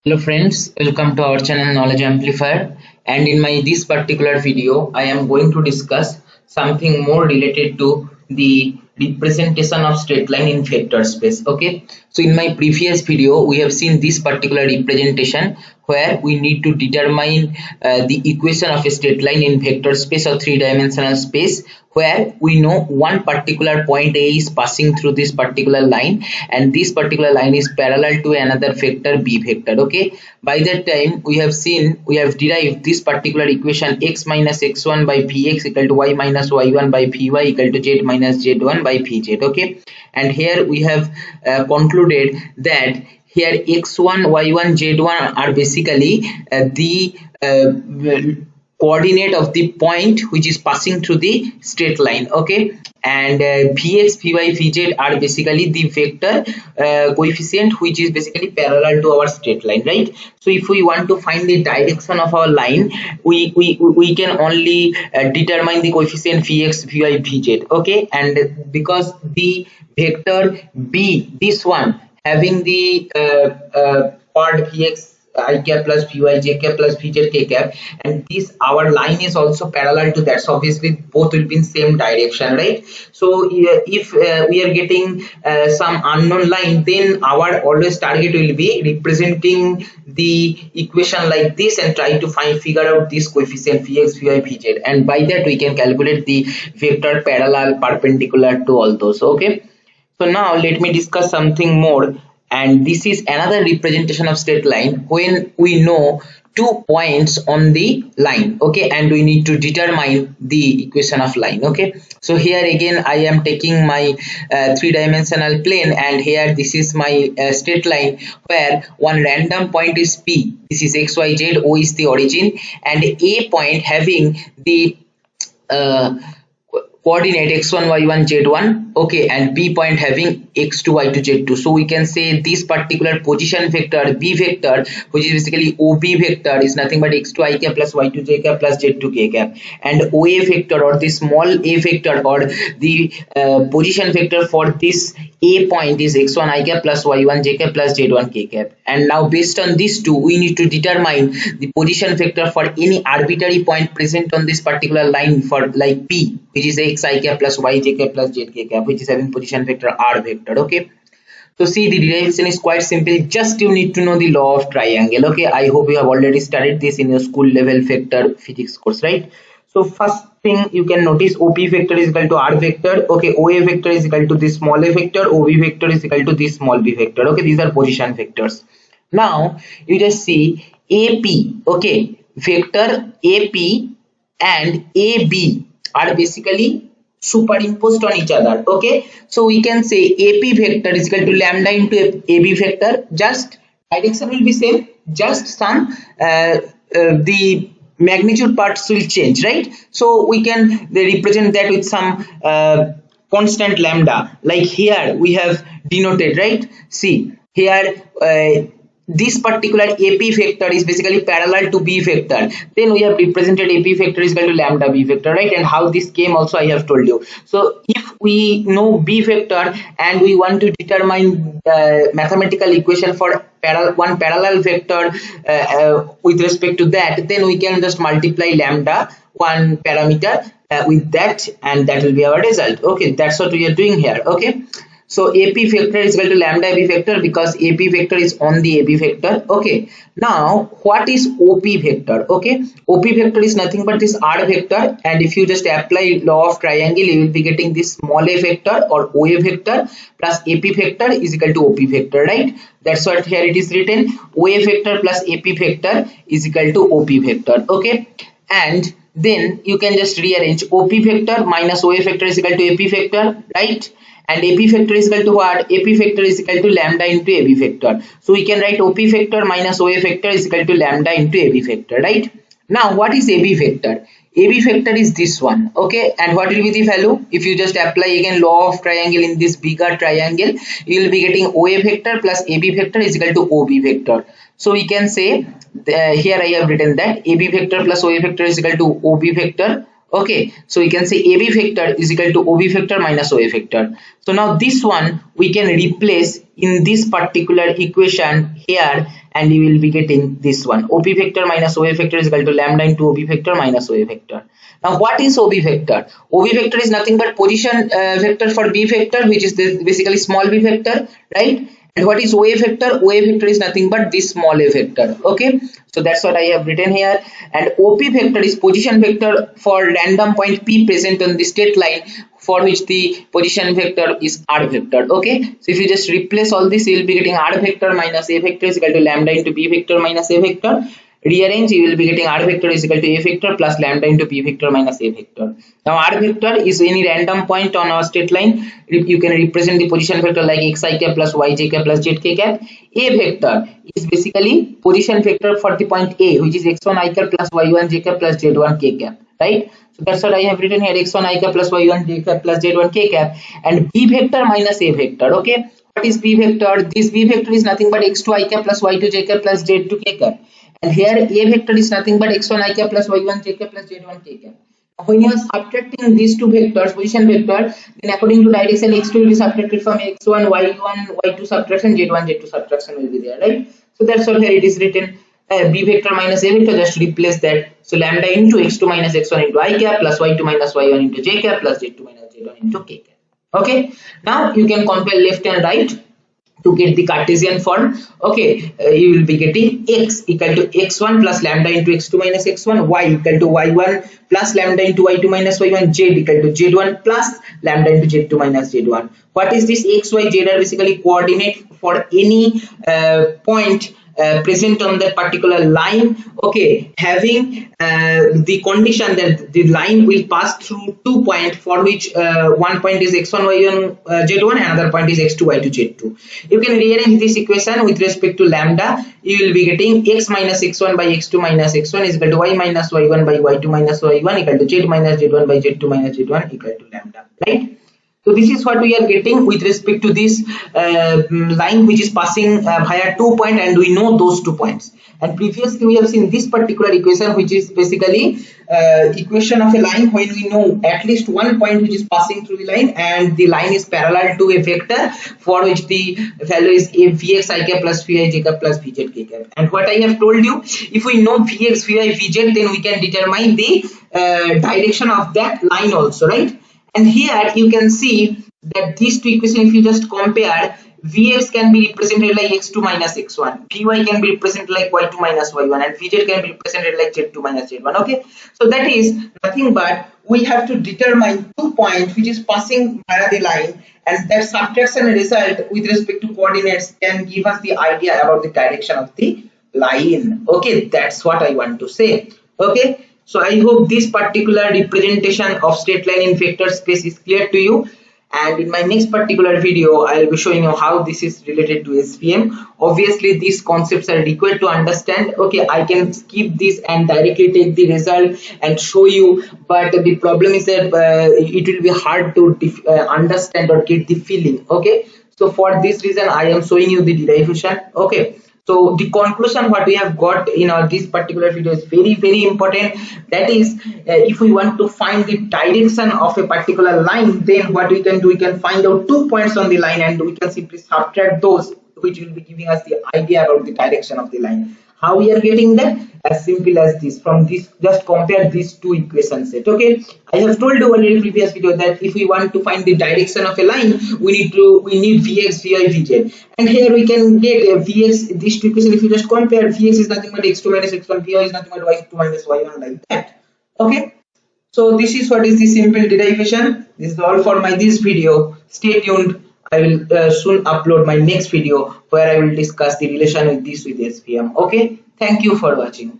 Hello friends, welcome to our channel Knowledge Amplifier, and in my this particular video I am going to discuss something more related to the representation of straight line in vector space. Okay, so in my previous video we have seen this particular representation where we need to determine the equation of a straight line in vector space or three-dimensional space, where we know one particular point A is passing through this particular line and this particular line is parallel to another vector B vector. Okay, by that time we have derived this particular equation x minus x1 by vx equal to y minus y1 by vy equal to z minus z1 by vz. Okay, and here we have concluded that here x1 y1 z1 are basically the coordinate of the point which is passing through the straight line. Okay, and vx vy vz are basically the vector coefficient which is basically parallel to our straight line, right? So if we want to find the direction of our line, we can only determine the coefficient vx vy vz. Okay, and because the vector b, this one having the part vx I cap plus vy j cap plus vz k cap, and this our line is also parallel to that, so obviously both will be in same direction, right? So if we are getting some unknown line, then our always target will be representing the equation like this and try to figure out this coefficient vx vy vz, and by that we can calculate the vector parallel perpendicular to all those. Okay, so now let me discuss something more, and this is another representation of straight line when we know 2 points on the line. Okay, and we need to determine the equation of line. Okay, so here again I am taking my three-dimensional plane, and here this is my straight line where one random point is P, this is x y z, O is the origin, and a point having the coordinate x1 y1 z1. Okay, and b point having x2 y2 z2. So we can say this particular position vector b vector, which is basically ob vector, is nothing but x2 I cap plus y2 j cap plus z2 k cap, and oa vector or the small a vector or the position vector for this a point is x1 I cap plus y1 j cap plus z1 k cap. And now based on these two we need to determine the position vector for any arbitrary point present on this particular line, for like p, which is x I cap plus y j cap plus z k cap, which is having position vector r vector. Okay, so see, the derivation is quite simple, just you need to know the law of triangle. Okay, I hope you have already studied this in your school level vector physics course, right? So first thing you can notice, OP vector is equal to R vector. Okay, OA vector is equal to this small a vector, OB vector is equal to this small b vector. Okay, these are position vectors. Now you just see AP. Okay, vector AP and AB are basically superimposed on each other. Okay, so we can say AP vector is equal to lambda into AB vector, just direction will be same, just some the magnitude parts will change, right? So we can represent that with some constant lambda, like here we have denoted, right? See here this particular AP vector is basically parallel to B vector, then we have represented AP vector is equal to lambda B vector, right? And how this came also I have told you. So if we know B vector and we want to determine mathematical equation for one parallel vector with respect to that, then we can just multiply lambda one parameter with that, and that will be our result. Okay, that's what we are doing here. Okay, so AP vector is equal to lambda AB vector because AP vector is on the AB vector. Okay, now what is OP vector? Okay, OP vector is nothing but this R vector, and if you just apply law of triangle, you will be getting this small a vector or OA vector plus AP vector is equal to OP vector, right? That's what here it is written, OA vector plus AP vector is equal to OP vector. Okay, and then you can just rearrange OP vector minus OA vector is equal to AP vector, right? And AP vector is equal to what? AP vector is equal to lambda into AB vector. So we can write OP vector minus OA vector is equal to lambda into AB vector, right? Now what is AB vector? AB vector is this one. Okay, and what will be the value? If you just apply again law of triangle in this bigger triangle, you will be getting OA vector plus AB vector is equal to OB vector. So we can say here I have written that AB vector plus OA vector is equal to OB vector. Okay, so we can say AB vector is equal to OB vector minus OA vector. So now this one we can replace in this particular equation here and you will be getting this one, OP vector minus OA vector is equal to lambda into OB vector minus OA vector. Now what is OB vector? OB vector is nothing but position vector for B vector, which is basically small b vector, right? And what is OA vector? OA vector is nothing but this small a vector. Okay, so that's what I have written here. And OP vector is position vector for random point P present on the straight line, for which the position vector is R vector. Okay, so if you just replace all this, you will be getting R vector minus A vector is equal to lambda into B vector minus A vector. Rearrange, you will be getting R vector is equal to A vector plus lambda into B vector minus A vector. Now R vector is any random point on our straight line. You can represent the position vector like xi cap plus yj cap plus zk cap. A vector is basically position vector for the point A, which is x1 I cap plus y1 j cap plus z1 k cap, right? So that's what I have written here, x1 I cap plus y1 j cap plus z1 k cap, and B vector minus A vector. Okay, what is B vector? This B vector is nothing but x2 I cap plus y2 j cap plus z2 k cap. And here A vector is nothing but x1 I cap plus y1 j cap plus z1 k cap. When you are subtracting these two vectors, position vector, then according to direction x2 will be subtracted from x1, y1, y2 subtraction, z1, z2 subtraction will be there, right? So that's what here it is written. B vector minus A vector, just replace that. So lambda into x2 minus x1 into I cap plus y2 minus y1 into j cap plus z2 minus z1 into k cap. Okay, now you can compare left and right to get the Cartesian form. Okay, you will be getting x equal to x1 plus lambda into x2 minus x1, y equal to y1 plus lambda into y2 minus y1, z equal to z1 plus lambda into z2 minus z1. What is this? X, y, z are basically coordinate for any point present on that particular line. Okay, having the condition that the line will pass through 2 points, for which one point is x1 y1 z1 and another point is x2 y2 z2. You can rearrange this equation with respect to lambda. You will be getting x minus x1 by x2 minus x1 is equal to y minus y1 by y2 minus y1 equal to z minus z1 by z2 minus z1 equal to lambda, right? So this is what we are getting with respect to this line which is passing via 2 points, and we know those 2 points. And previously we have seen this particular equation, which is basically equation of a line when we know at least 1 point which is passing through the line, and the line is parallel to a vector for which the value is a vx I cap plus vi j cap plus vz k cap. And what I have told you, if we know vx, vi, vz, then we can determine the direction of that line also, right? And here you can see that these two equations, if you just compare, Vx can be represented like x2 minus x1, Vy can be represented like y2 minus y1, and Vz can be represented like z2 minus z1. Okay, so that is nothing but we have to determine 2 points which is passing via the line, and that subtraction result with respect to coordinates can give us the idea about the direction of the line. Okay, that's what I want to say. Okay, so I hope this particular representation of straight line in vector space is clear to you, and in my next particular video I will be showing you how this is related to SVM. Obviously these concepts are required to understand. Okay, I can skip this and directly take the result and show you, but the problem is that it will be hard to understand or get the feeling. Okay, so for this reason I am showing you the derivation. Okay, so the conclusion what we have got in this particular video is very important. That is, if we want to find the direction of a particular line, then what we can do, we can find out 2 points on the line and we can simply subtract those, which will be giving us the idea about the direction of the line. How we are getting that? As simple as this. From this, just compare these two equation set. Okay, I have told you already in previous video that if we want to find the direction of a line, we need Vx, Vy, Vz, and here we can get a Vx. These two equations, if you just compare, Vx is nothing but x2 minus x1, Vy is nothing but y2 minus y1, like that. Okay, so this is what is the simple derivation. This is all for this video. Stay tuned. I will soon upload my next video where I will discuss the relation with this with SVM. Okay, thank you for watching.